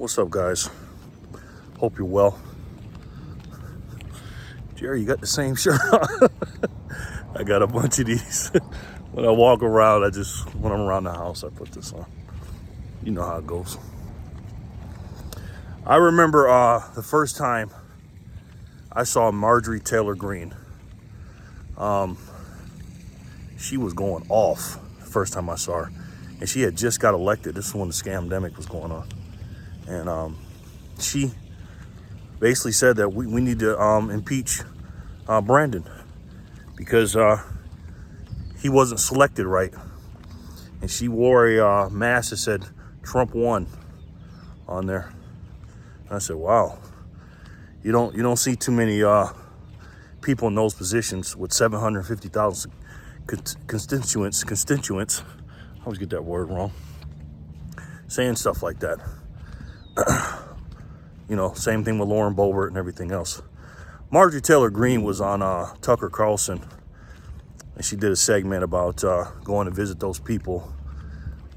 What's up, guys? Hope you're well. Jerry, you got the same shirt on. I got a bunch of these. When I walk around, when I'm around the house, I put this on. You know how it goes. I remember the first time I saw Marjorie Taylor Greene. She was going off the first time I saw her. And she had just got elected. This is when the scamdemic was going on. And she basically said that we need to impeach Brandon because he wasn't selected right. And she wore a mask that said Trump won on there. And I said, wow, you don't see too many people in those positions with 750,000 constituents. I always get that word wrong. Saying stuff like that. You know, same thing with Lauren Boebert and everything else. Marjorie Taylor Greene was on Tucker Carlson, and she did a segment about going to visit those people,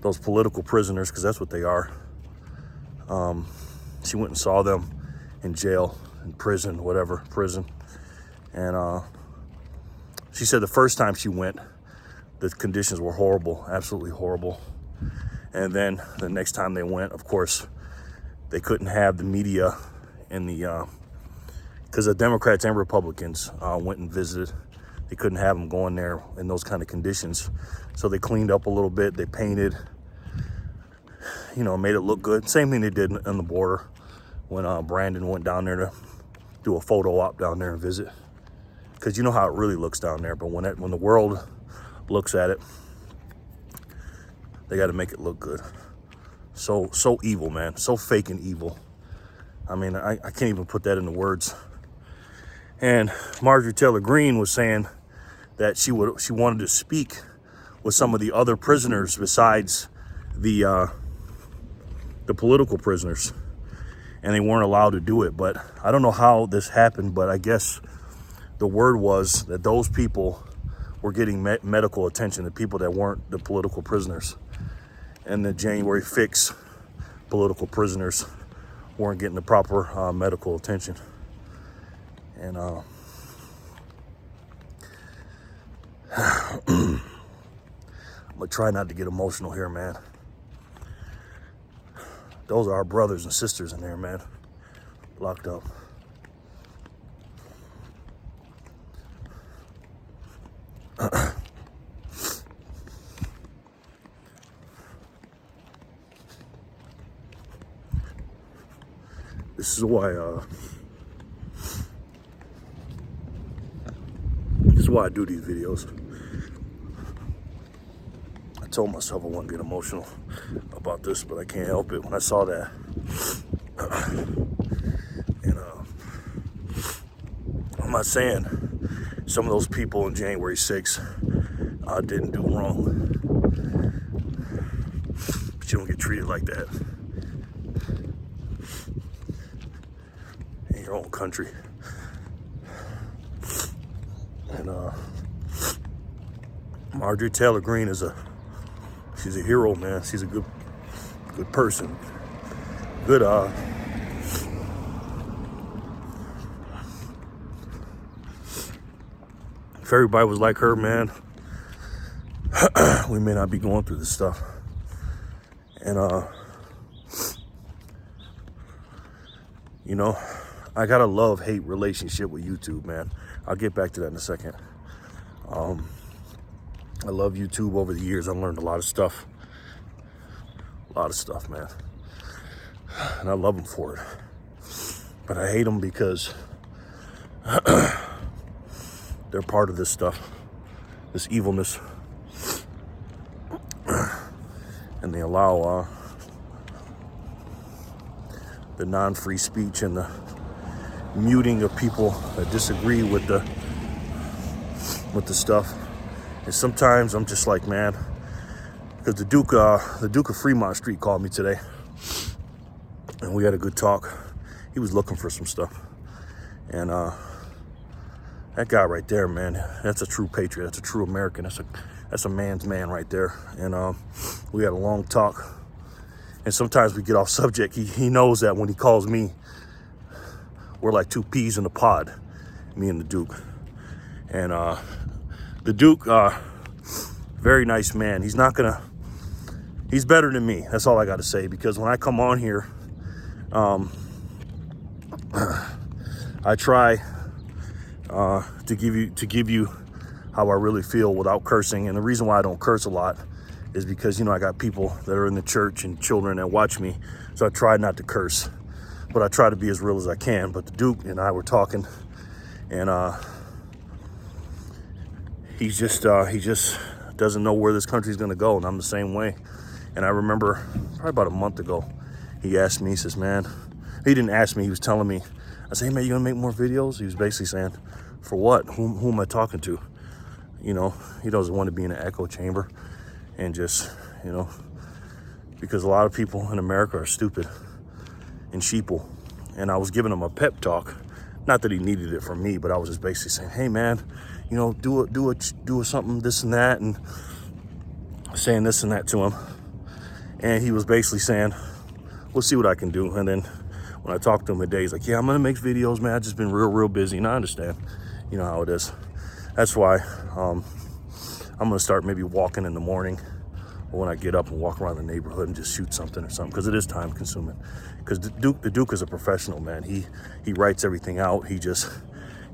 those political prisoners, because that's what they are. She went and saw them in jail, in prison, whatever, prison. And she said the first time she went, the conditions were horrible, absolutely horrible. And then the next time they went, of course, they couldn't have the media in the, because the Democrats and Republicans went and visited. They couldn't have them going there in those kind of conditions. So they cleaned up a little bit. They painted, you know, made it look good. Same thing they did on the border when Brandon went down there to do a photo op down there and visit. Because you know how it really looks down there. But when the world looks at it, they got to make it look good. So evil, man. So fake and evil. I mean, I can't even put that into words. And Marjorie Taylor Greene was saying that she wanted to speak with some of the other prisoners besides the political prisoners, and they weren't allowed to do it. But I don't know how this happened, but I guess the word was that those people were getting medical attention, the people that weren't the political prisoners. And the January 6 political prisoners weren't getting the proper medical attention. And I'm gonna try not to get emotional here, man. Those are our brothers and sisters in there, man, locked up. This is why I do these videos. I told myself I wouldn't get emotional about this, but I can't help it. When I saw that, and I'm not saying some of those people on January 6th didn't do wrong, but you don't get treated like that in your own country. And Marjorie Taylor Greene she's a hero, man. She's a good person. Good if everybody was like her, man, we may not be going through this stuff. And you know, I got a love-hate relationship with YouTube, man. I'll get back to that in a second. I love YouTube over the years. I've learned a lot of stuff. Man. And I love them for it. But I hate them because they're part of this stuff, this evilness. And they allow the non-free speech and the muting of people that disagree with the stuff. And sometimes I'm just like, man, because the Duke of Fremont Street called me today, and we had a good talk. He was looking for some stuff, and that guy right there, man, that's a true patriot. That's a true American. That's a man's man right there. And we had a long talk, And sometimes we get off subject. He knows that when he calls me, we're like two peas in a pod, me and the Duke. And the Duke, very nice man. He's better than me. That's all I got to say. Because when I come on here, I try to give you how I really feel without cursing. And the reason why I don't curse a lot is because, I got people that are in the church and children that watch me. So I try not to curse, but I try to be as real as I can. But the Duke and I were talking, and he just doesn't know where this country's gonna go, and I'm the same way. And I remember probably about a month ago, he asked me, he says, man, he didn't ask me, he was telling me, I said, hey man, you gonna make more videos? He was basically saying, for what? Who am I talking to? He doesn't want to be in an echo chamber. And just, because a lot of people in America are stupid and sheeple. And I was giving him a pep talk. Not that he needed it from me, but I was just basically saying, hey man, do something, this and that, and saying this and that to him. And he was basically saying, we'll see what I can do. And then when I talked to him today, he's like, yeah, I'm gonna make videos, man. I've just been real busy. And I understand, how it is. That's why I'm gonna start maybe walking in the morning, or when I get up and walk around the neighborhood and just shoot something or something, because it is time consuming. Because the Duke is a professional, man. He writes everything out. He's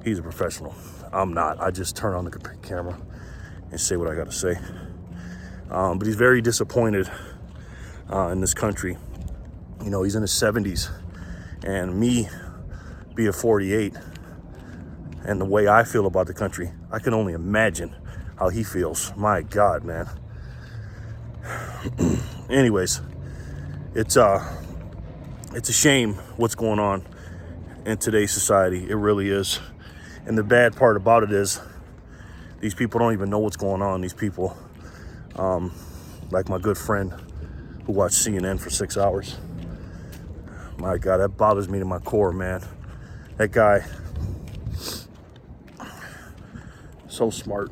a professional. I'm not. I just turn on the camera and say what I got to say. But he's very disappointed in this country. He's in his 70s, and me being 48, and the way I feel about the country, I can only imagine how he feels. My God, man. Anyways, it's a shame what's going on in today's society. It really is. And the bad part about it is these people don't even know what's going on. These people, like my good friend who watched CNN for 6 hours. My God, that bothers me to my core, man. That guy, so smart.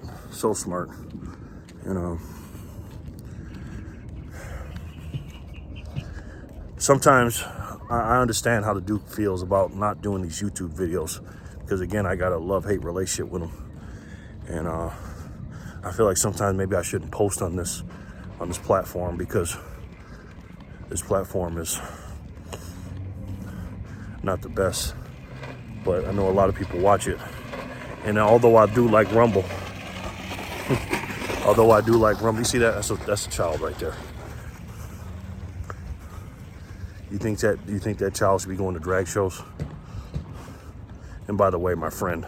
Sometimes I understand how the Duke feels about not doing these YouTube videos, because again, I got a love-hate relationship with him. And I feel like sometimes maybe I shouldn't post on this platform, because this platform is not the best. But I know a lot of people watch it. And although I do like Rumble, you see that? That's a child right there. You think that child should be going to drag shows? And by the way, my friend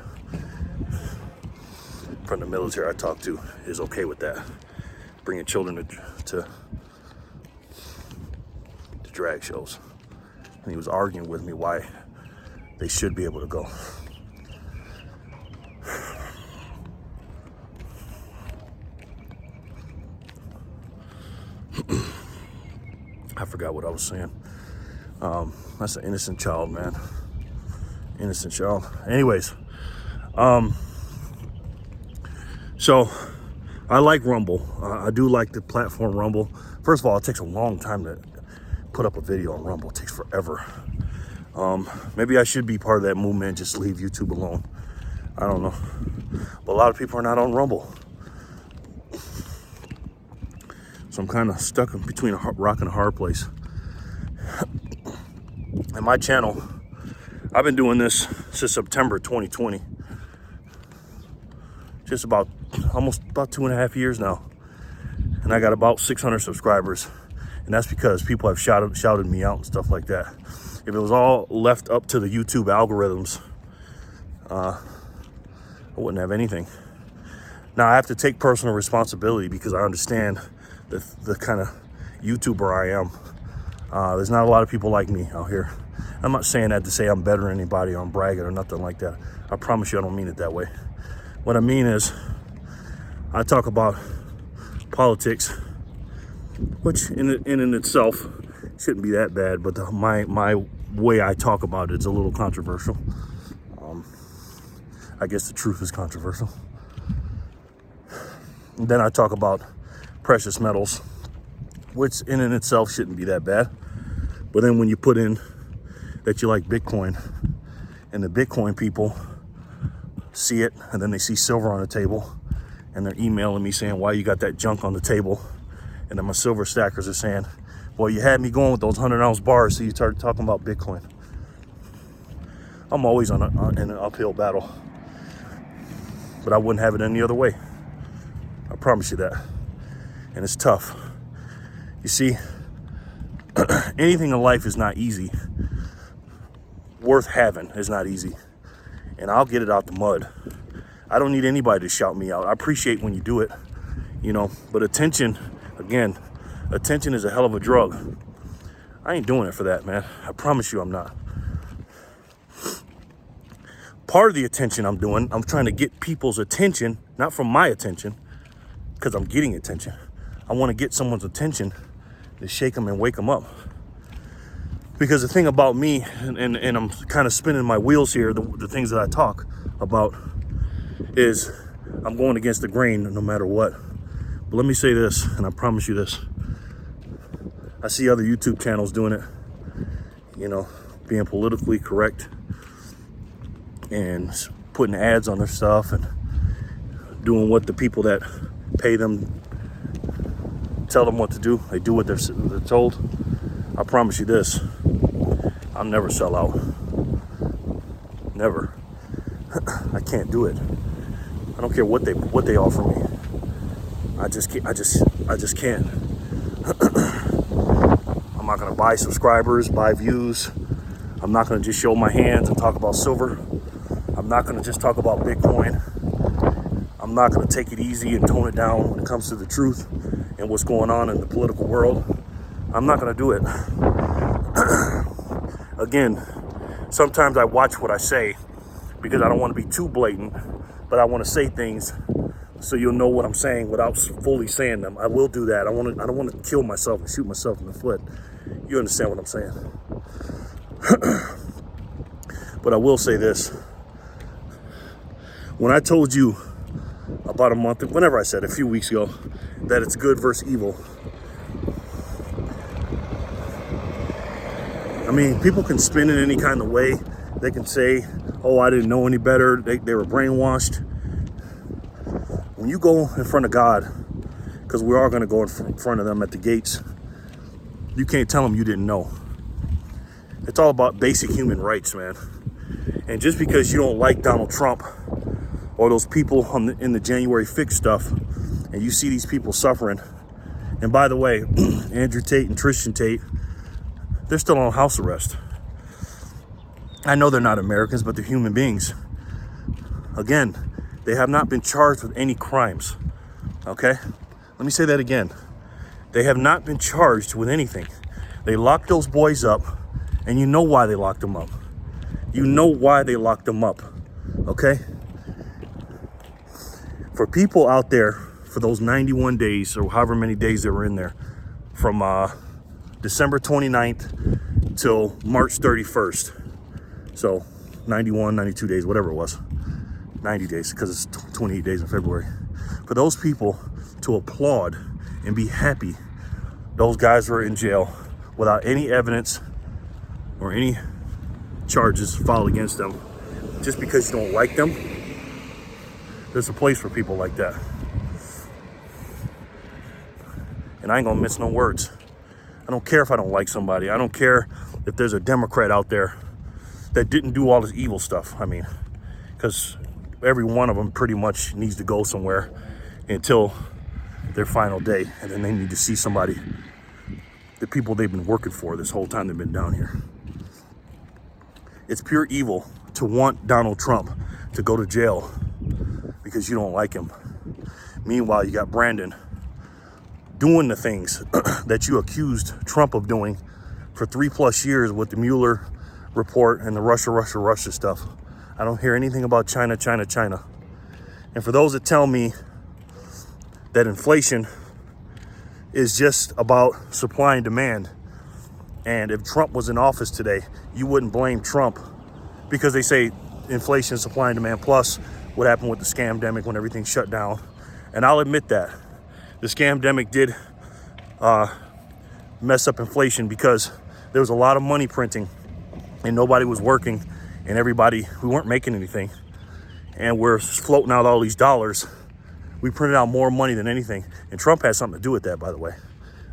from the military I talked to is okay with that, bringing children to drag shows. And he was arguing with me why they should be able to go. I forgot what I was saying. That's an innocent child, man. Innocent child. Anyways, so I like Rumble. I do like the platform Rumble. First of all, it takes a long time to put up a video on Rumble. It takes forever. Maybe I should be part of that movement, just leave YouTube alone. I don't know. But a lot of people are not on Rumble. So I'm kind of stuck in between a rock and a hard place. And my channel, I've been doing this since September 2020. Just almost about 2.5 years now. And I got about 600 subscribers. And that's because people have shouted me out and stuff like that. If it was all left up to the YouTube algorithms, I wouldn't have anything. Now I have to take personal responsibility, because I understand the kind of YouTuber I am. There's not a lot of people like me out here. I'm not saying that to say I'm better than anybody or I'm bragging or nothing like that. I promise you I don't mean it that way. What I mean is, I talk about politics, which in itself shouldn't be that bad, but my way I talk about it is a little controversial. I guess the truth is controversial. And then I talk about precious metals, which in and itself shouldn't be that bad. But then when you put in that you like Bitcoin, and the Bitcoin people see it, and then they see silver on the table, and they're emailing me saying, why you got that junk on the table? And then my silver stackers are saying, boy, you had me going with those 100-ounce bars, so you started talking about Bitcoin. I'm always in an uphill battle, but I wouldn't have it any other way. I promise you that. And it's tough. You see, anything in life is not easy. Worth having is not easy. And I'll get it out the mud. I don't need anybody to shout me out. I appreciate when you do it, you know, but attention, again, attention is a hell of a drug. I ain't doing it for that, man. I promise you I'm not. Part of the attention I'm doing, I'm trying to get people's attention, not from my attention, because I'm getting attention. I want to get someone's attention to shake them and wake them up. Because the thing about me, and I'm kind of spinning my wheels here, the things that I talk about, is I'm going against the grain no matter what. But let me say this, and I promise you this. I see other YouTube channels doing it, you know, being politically correct and putting ads on their stuff and doing what the people that pay them tell them what to do. They do what they're told. I promise you this, I'll never sell out. Never. I can't do it. I don't care what they offer me. I just can't. I'm not gonna buy subscribers, buy views. I'm not gonna just show my hands and talk about silver. I'm not gonna just talk about Bitcoin. I'm not gonna take it easy and tone it down when it comes to the truth and what's going on in the political world. I'm not gonna do it. Again, sometimes I watch what I say because I don't want to be too blatant, but I want to say things so you'll know what I'm saying without fully saying them. I will do that. I don't want to kill myself and shoot myself in the foot. You understand what I'm saying? But I will say this. When I told you about a month, whenever I said a few weeks ago, that it's good versus evil, I mean, people can spin it any kind of way. They can say, oh, I didn't know any better. They were brainwashed. When you go in front of God, because we are going to go in front of them at the gates, you can't tell them you didn't know. It's all about basic human rights, man. And just because you don't like Donald Trump or those people in the January 6th stuff, and you see these people suffering, and by the way, Andrew Tate and Tristan Tate, they're still on house arrest. I know they're not Americans, but they're human beings. Again, they have not been charged with any crimes, okay? Let me say that again. They have not been charged with anything. They locked those boys up, and you know why they locked them up. You know why they locked them up, okay? For people out there, for those 91 days, or however many days they were in there, from December 29th till March 31st. So 91, 92 days, whatever it was. 90 days, because it's 28 days in February. For those people to applaud and be happy those guys were in jail without any evidence or any charges filed against them, just because you don't like them, there's a place for people like that. And I ain't gonna miss no words. I don't care if I don't like somebody. I don't care if there's a Democrat out there that didn't do all this evil stuff. I mean, because every one of them pretty much needs to go somewhere until their final day. And then they need to see somebody, the people they've been working for this whole time they've been down here. It's pure evil to want Donald Trump to go to jail because you don't like him. Meanwhile, you got Brandon doing the things that you accused Trump of doing for 3+ years with the Mueller report and the Russia stuff. I don't hear anything about China. And for those that tell me that inflation is just about supply and demand, and if Trump was in office today, you wouldn't blame Trump, because they say inflation, supply and demand, plus what happened with the scamdemic when everything shut down. And I'll admit that the scamdemic did mess up inflation because there was a lot of money printing and nobody was working and we weren't making anything. And we're floating out all these dollars. We printed out more money than anything. And Trump has something to do with that, by the way.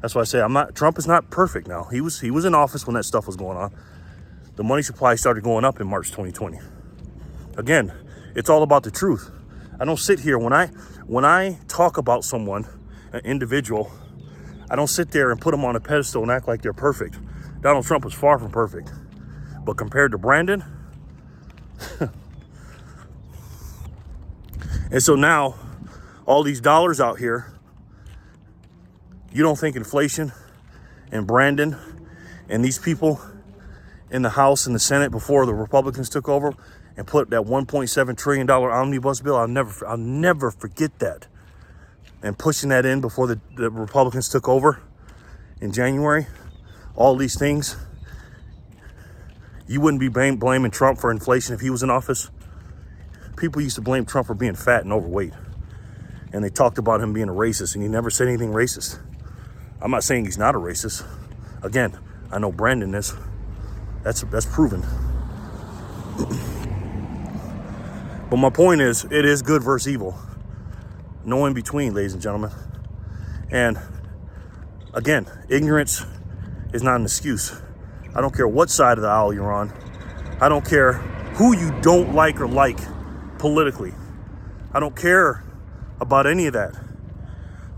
That's why I say Trump is not perfect now. He was in office when that stuff was going on. The money supply started going up in March 2020. Again, it's all about the truth. I don't sit here when I talk about someone, an individual, I don't sit there and put them on a pedestal and act like they're perfect. Donald Trump was far from perfect. But compared to Brandon, and so now all these dollars out here, you don't think inflation and Brandon and these people in the House and the Senate before the Republicans took over and put that $1.7 trillion omnibus bill, I'll never forget that. And pushing that in before the Republicans took over in January, all these things, you wouldn't be blaming Trump for inflation if he was in office. People used to blame Trump for being fat and overweight. And they talked about him being a racist, and he never said anything racist. I'm not saying he's not a racist. Again, I know Brandon is. That's proven. But my point is, it is good versus evil. No in between, ladies and gentlemen. And again, ignorance is not an excuse. I don't care what side of the aisle you're on. I don't care who you don't like or like politically. I don't care about any of that.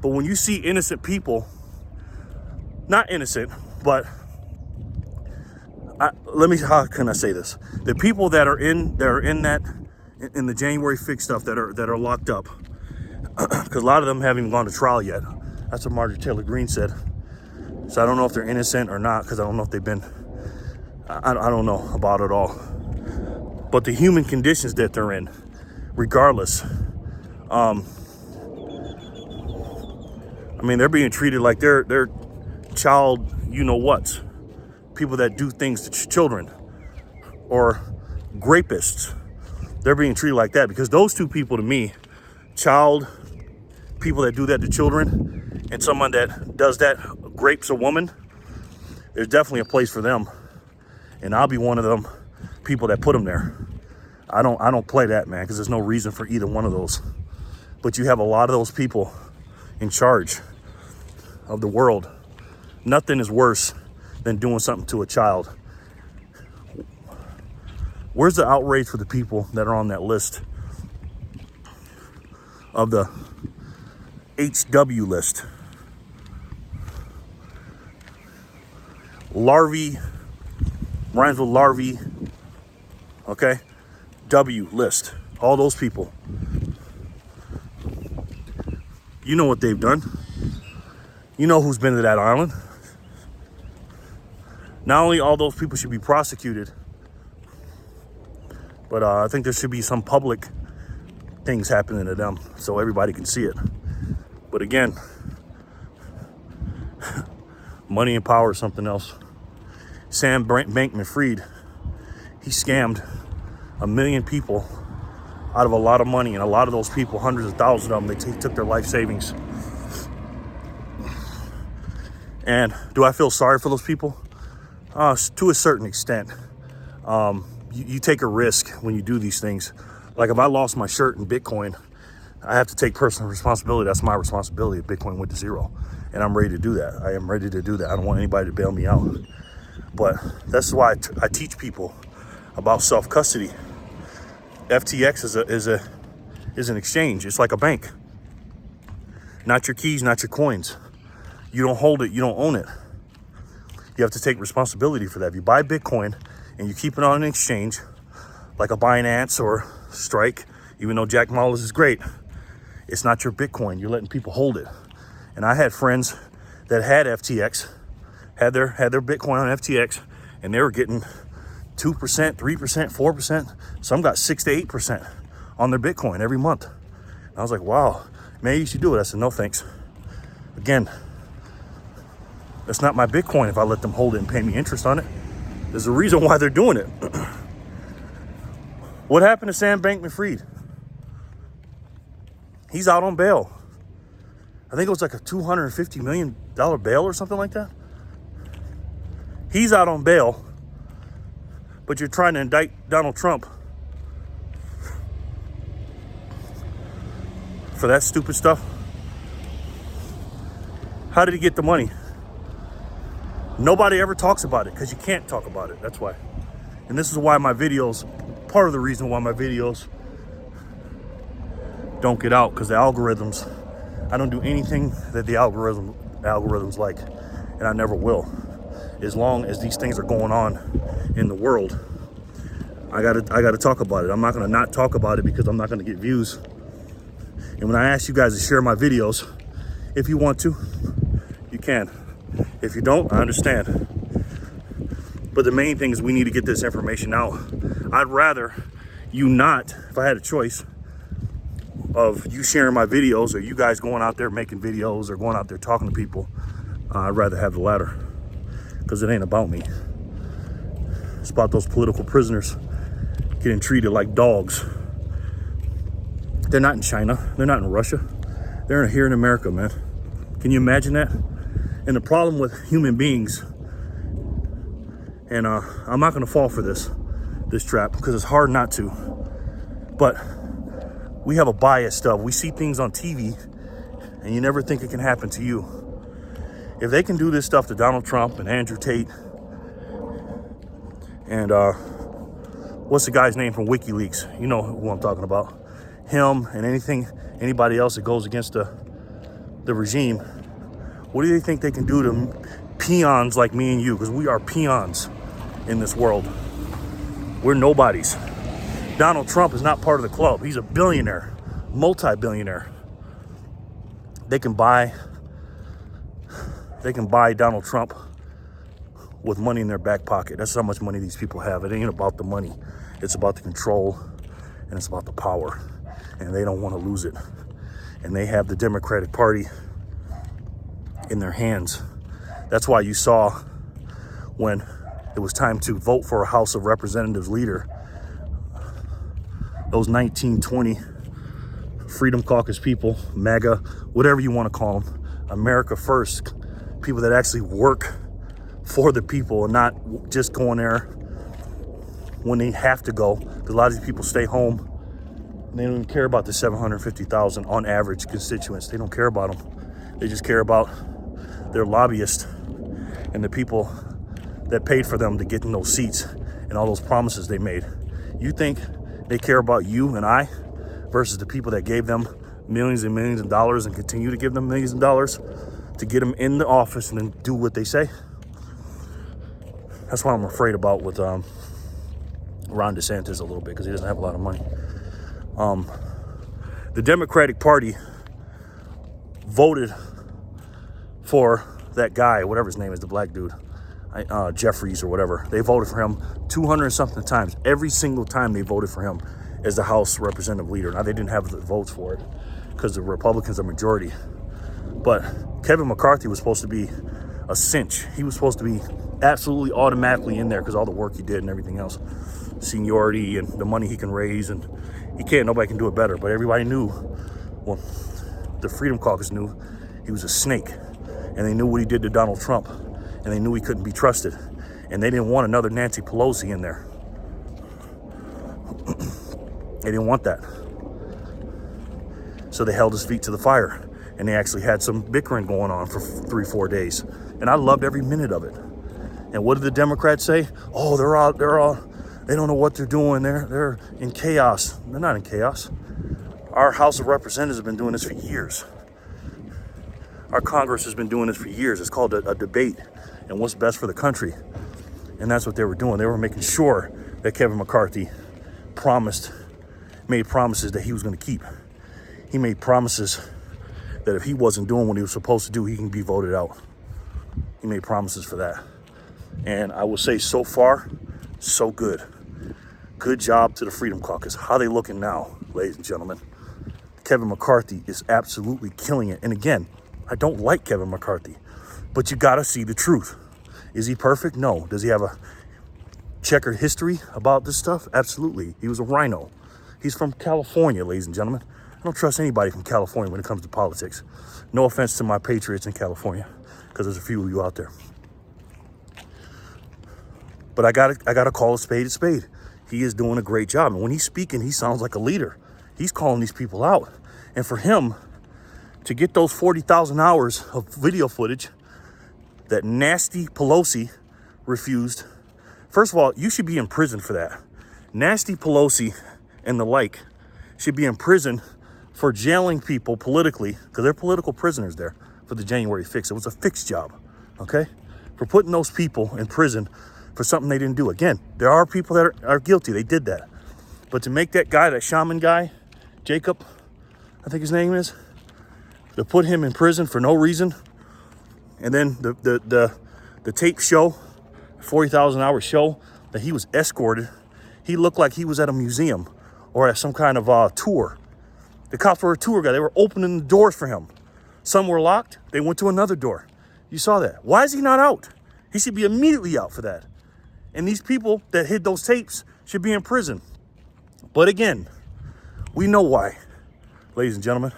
But when you see innocent people, not innocent, but how can I say this? The people that are in the January 6th stuff that are locked up, because a lot of them haven't even gone to trial yet. That's what Marjorie Taylor Greene said. So I don't know if they're innocent or not, because I don't know if they've been. I don't know about it all. But the human conditions that they're in, regardless, I mean, they're being treated like they're child, you know what? People that do things to children, or rapists. They're being treated like that because those two people, to me, people that do that to children, and someone that does that, rapes a woman, there's definitely a place for them. And I'll be one of them people that put them there. I don't play that, man, because there's no reason for either one of those. But you have a lot of those people in charge of the world. Nothing is worse than doing something to a child. Where's the outrage for the people that are on that list of the HW list? Larvae, rhymes with larvae, okay? W list, all those people. You know what they've done. You know who's been to that island. Not only all those people should be prosecuted, but I think there should be some public things happening to them so everybody can see it. But again, money and power is something else. Sam Bankman-Fried, he scammed 1 million people out of a lot of money, and a lot of those people, hundreds of thousands of them, they took their life savings. And do I feel sorry for those people? To a certain extent. You take a risk when you do these things. Like if I lost my shirt in Bitcoin, I have to take personal responsibility. That's my responsibility if Bitcoin went to zero. And I'm ready to do that. I am ready to do that. I don't want anybody to bail me out. But that's why I teach people about self-custody. FTX is an exchange. It's like a bank. Not your keys, not your coins. You don't hold it, you don't own it. You have to take responsibility for that. If you buy Bitcoin and you keep it on an exchange, like a Binance or Strike, even though Jack Mallers is great, it's not your Bitcoin. You're letting people hold it. And I had friends that had FTX, had their Bitcoin on FTX, and they were getting 2%, 3%, 4%. Some got 6 to 8% on their Bitcoin every month. And I was like, wow, maybe you should do it. I said, no, thanks. Again, that's not my Bitcoin if I let them hold it and pay me interest on it. There's a reason why they're doing it. What happened to Sam Bankman-Fried? He's out on bail. I think it was like a $250 million bail or something like that. He's out on bail, but you're trying to indict Donald Trump for that stupid stuff. How did he get the money? Nobody ever talks about it because you can't talk about it. That's why. And this is why my videos, part of the reason why my videos don't get out, because the algorithms, I don't do anything that the algorithms like, and I never will. As long as these things are going on in the world, I gotta talk about it. I'm not gonna not talk about it because I'm not gonna get views. And when I ask you guys to share my videos, if you want to, you can. If you don't, I understand. But the main thing is we need to get this information out. I'd rather you not, if I had a choice of you sharing my videos or you guys going out there making videos or going out there talking to people, I'd rather have the latter, because it ain't about me. It's about those political prisoners getting treated like dogs. They're not in China. They're not in Russia. They're here in America, man. Can you imagine that? And the problem with human beings, and I'm not going to fall for this trap because it's hard not to, but we have a bias stuff. We see things on TV and you never think it can happen to you. If they can do this stuff to Donald Trump and Andrew Tate and what's the guy's name from WikiLeaks? You know who I'm talking about. Him and anybody else that goes against the regime. What do they think they can do to peons like me and you? Because we are peons in this world. We're nobodies. Donald Trump is not part of the club. He's a billionaire, multi-billionaire. They can buy Donald Trump with money in their back pocket. That's how much money these people have. It ain't about the money. It's about the control and it's about the power. And they don't want to lose it. And they have the Democratic Party in their hands. That's why you saw when it was time to vote for a House of Representatives leader, those 1920 Freedom Caucus people, MAGA, whatever you want to call them, America First, people that actually work for the people and not just going there when they have to go. Because a lot of these people stay home and they don't even care about the 750,000 on average constituents. They don't care about them. They just care about their lobbyists and the people that paid for them to get in those seats and all those promises they made. You think they care about you and I versus the people that gave them millions and millions of dollars and continue to give them millions of dollars to get them in the office and then do what they say? That's what I'm afraid about with Ron DeSantis a little bit, because he doesn't have a lot of money. The Democratic Party voted for that guy, whatever his name is, the black dude, Jeffries or whatever. They voted for him 200 and something times. Every single time they voted for him as the House Representative leader. Now, they didn't have the votes for it because the Republicans are majority. But Kevin McCarthy was supposed to be a cinch. He was supposed to be absolutely automatically in there because all the work he did and everything else. Seniority and the money he can raise, and nobody can do it better. But everybody knew, well, the Freedom Caucus knew he was a snake. And they knew what he did to Donald Trump. And they knew he couldn't be trusted. And they didn't want another Nancy Pelosi in there. They didn't want that. So they held his feet to the fire. And they actually had some bickering going on for 3-4 days. And I loved every minute of it. And what did the Democrats say? Oh, they're all, they don't know what they're doing. They're in chaos. They're not in chaos. Our House of Representatives have been doing this for years. Our Congress has been doing this for years. It's called a debate and what's best for the country. And that's what they were doing. They were making sure that Kevin McCarthy made promises that he was going to keep. He made promises that if he wasn't doing what he was supposed to do, he can be voted out. He made promises for that. And I will say, so far, so good. Good job to the Freedom Caucus. How are they looking now, ladies and gentlemen? Kevin McCarthy is absolutely killing it. And again, I don't like Kevin McCarthy, but you got to see the truth. Is he perfect? No. Does he have a checkered history about this stuff? Absolutely. He was a rhino. He's from California, ladies and gentlemen. I don't trust anybody from California when it comes to politics. No offense to my patriots in California, because there's a few of you out there. But I gotta call a spade a spade. He is doing a great job. And when he's speaking, he sounds like a leader. He's calling these people out. And for him to get those 40,000 hours of video footage that nasty Pelosi refused, first of all, you should be in prison for that. Nasty Pelosi and the like should be in prison for jailing people politically, because they're political prisoners there for the January 6th. It was a fixed job, okay? For putting those people in prison for something they didn't do. Again, there are people that are guilty. They did that. But to make that guy, that shaman guy, Jacob, I think his name is, to put him in prison for no reason, and then the tape show, 40,000 hour show, that he was escorted. He looked like he was at a museum or at some kind of tour. The cops were a tour guide. They were opening the doors for him. Some were locked. They went to another door. You saw that. Why is he not out? He should be immediately out for that. And these people that hid those tapes should be in prison. But again, we know why, ladies and gentlemen.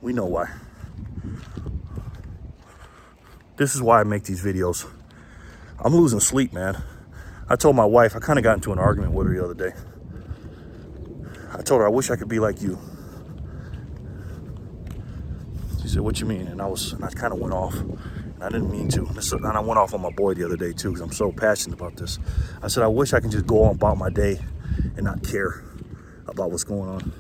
We know why. This is why I make these videos. I'm losing sleep, man. I told my wife, I kind of got into an argument with her the other day. I told her, I wish I could be like you. She said, what you mean? And I kind of went off. And I didn't mean to. And I went off on my boy the other day too, because I'm so passionate about this. I said, I wish I could just go on about my day and not care about what's going on.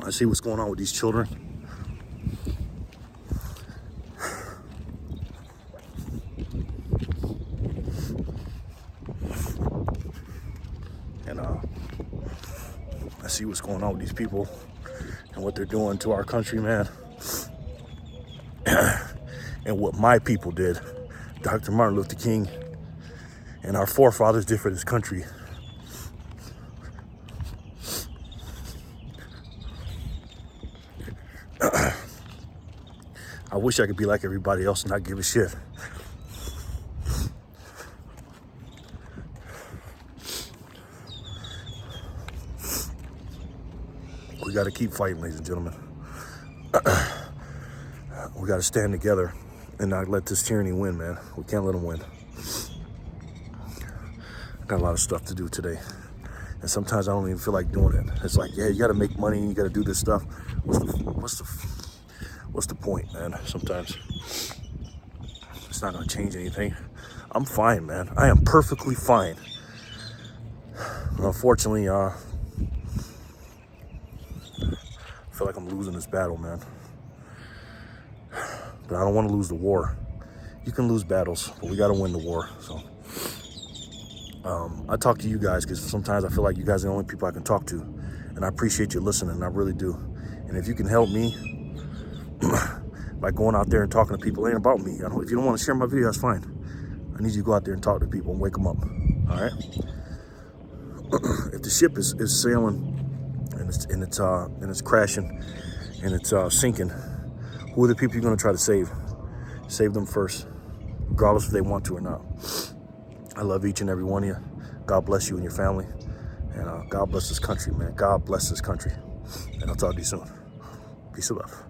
I see what's going on with these children. And I see what's going on with these people and what they're doing to our country, man. And what my people did, Dr. Martin Luther King and our forefathers did for this country. I wish I could be like everybody else and not give a shit. We got to keep fighting, ladies and gentlemen. We got to stand together and not let this tyranny win, man. We can't let them win. I got a lot of stuff to do today. And sometimes I don't even feel like doing it. It's like, yeah, you got to make money and you got to do this stuff. What's the point, man? Sometimes it's not going to change anything. I'm fine, man. I am perfectly fine. Unfortunately, I feel like I'm losing this battle, man. But I don't want to lose the war. You can lose battles, but we got to win the war. So I talk to you guys because sometimes I feel like you guys are the only people I can talk to. And I appreciate you listening. I really do. And if you can help me by going out there and talking to people, it ain't about me. If you don't want to share my video, that's fine. I need you to go out there and talk to people and wake them up. All right? If the ship is sailing and it's crashing and it's sinking, who are the people you're going to try to save? Save them first, regardless if they want to or not. I love each and every one of you. God bless you and your family. And God bless this country, man. God bless this country. And I'll talk to you soon. Peace and love.